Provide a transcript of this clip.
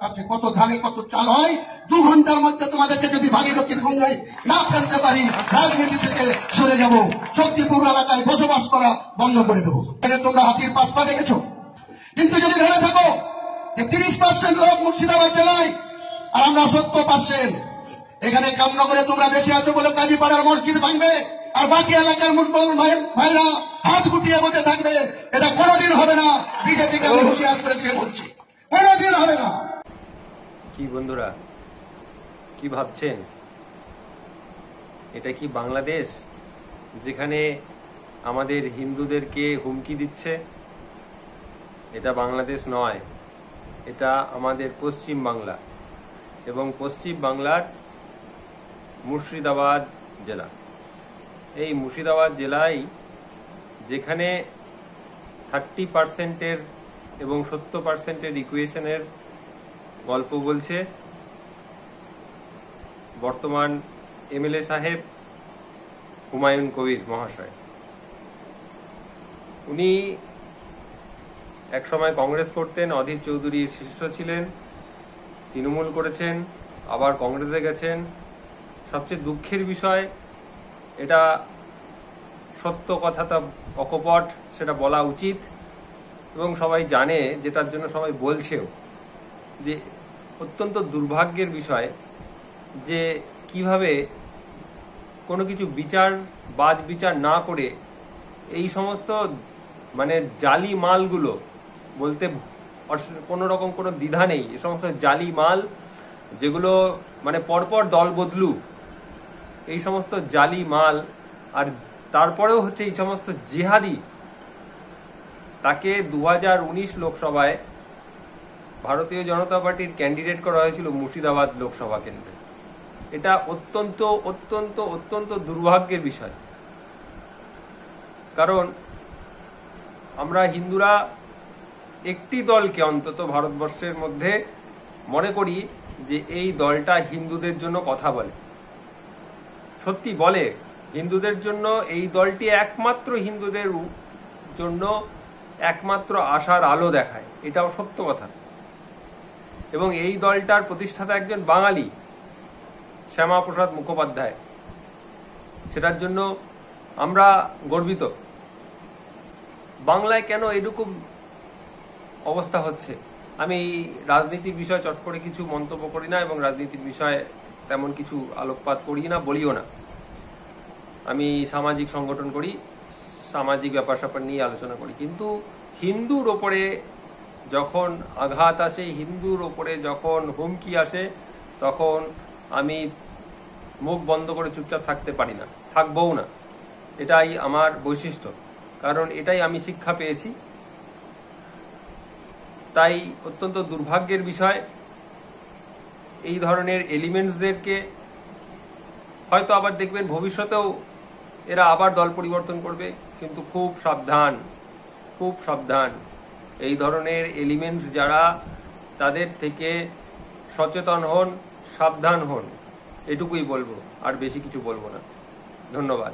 আপনি কত ধানে কত চাল হয় 2 ঘন্টার মধ্যে তোমাদেরকে যদি ভাগীরথীর গঙ্গায় না ফেলতে পারি রাজনীতি থেকে সরে যাব, শক্তিপুর এলাকায় বসবাস করা বন্ধ করে দেবো। এটা তোমরা হাতির পাত পা দেখেছো। কিন্তু যদি ভেবে থাকো যে 30% লোক মুর্শিদাবাদ জেলায় আর আমরা 70%, এখানে কামনগরে তোমরা বেশি আছো বলে কাজীপাড়ার মসজিদ ভাঙবে আর বাকি এলাকার মুসলমান ভাইরা হাত গুটিয়ে বসে থাকবে, এটা কোনোদিন হবে না। বিজেপিকে আমি হুঁশিয়ার করে দিয়ে বলছি, কোনোদিন হবে না। কি বন্ধুরা, কি ভাবছেন? এটা কি বাংলাদেশ যেখানে আমাদের হিন্দুদেরকে হুমকি দিচ্ছে? এটা বাংলাদেশ নয়, এটা আমাদের পশ্চিম বাংলা এবং পশ্চিম বাংলার মুর্শিদাবাদ জেলা। এই মুর্শিদাবাদ জেলায় যেখানে 30% এবং 70% ইকুয়েশনের গল্প বলছে বর্তমান এমএলএ সাহেব হুমায়ুন কবির মহাশয়। উনি একসময় কংগ্রেস করতেন, অধীর চৌধুরীর শিষ্য ছিলেন, তৃণমূল করেছেন, আবার কংগ্রেসে গেছেন। সবচেয়ে দুঃখের বিষয়, এটা সত্য কথাটা অকপট, সেটা বলা উচিত এবং সবাই জানে, যেটার জন্য সবাই বলছেও, যে অত্যন্ত দুর্ভাগ্যের বিষয় যে কিভাবে কোনো কিছু বাজ বিচার না করে এই সমস্ত জালি মালগুলো, বলতে কোনো রকম কোনো দ্বিধা নেই, এই সমস্ত জালি মাল যেগুলো পরপর দল বদলু, এই সমস্ত জালি মাল, আর তারপরেও হচ্ছে এই সমস্ত জিহাদি, তাকে 2019 লোকসভায় ভারতীয় জনতা পার্টির ক্যান্ডিডেট করা হয়েছিল মুর্শিদাবাদ লোকসভা কেন্দ্রে। এটা অত্যন্ত অত্যন্ত অত্যন্ত দুর্ভাগ্যের বিষয়। কারণ আমরা হিন্দুরা একটি দলকে অন্তত ভারতবর্ষের মধ্যে মনে করি যে এই দলটা হিন্দুদের জন্য কথা বলে, সত্যি বলে হিন্দুদের জন্য। এই দলটি একমাত্র হিন্দুদের জন্য একমাত্র আশার আলো দেখায়, এটাও সত্য কথা। এবং এই দলটার প্রতিষ্ঠাতা একজন বাঙালি, শ্যামাপ্রসাদ মুখোপাধ্যায়, সেটার জন্য আমরা গর্বিত। বাংলায় কেন এরকম অবস্থা হচ্ছে? আমি রাজনীতির বিষয়ে চট করে কিছু মন্তব্য করি না এবং রাজনীতির বিষয়ে তেমন কিছু আলোকপাত করি না, বলিও না। আমি সামাজিক সংগঠন করি, সামাজিক ব্যাপার স্যাপার নিয়ে আলোচনা করি। কিন্তু হিন্দুর ওপরে যখন আঘাত আসে, হিন্দুর ওপরে যখন হুমকি আসে, তখন আমি মুখ বন্ধ করে চুপচাপ থাকতে পারি না, থাকবও না। এটাই আমার বৈশিষ্ট্য, কারণ এটাই আমি শিক্ষা পেয়েছি। তাই অত্যন্ত দুর্ভাগ্যের বিষয়, এই ধরনের এলিমেন্টসদেরকে হয়তো আবার দেখবেন ভবিষ্যতেও এরা আবার দল পরিবর্তন করবে, কিন্তু খুব সাবধান, খুব সাবধান। এই ধরনের এলিমেন্টস যারা, তাদের থেকে সচেতন হন, সাবধান হন, এটুকুই বলবো, আর বেশি কিছু বলবো না। ধন্যবাদ।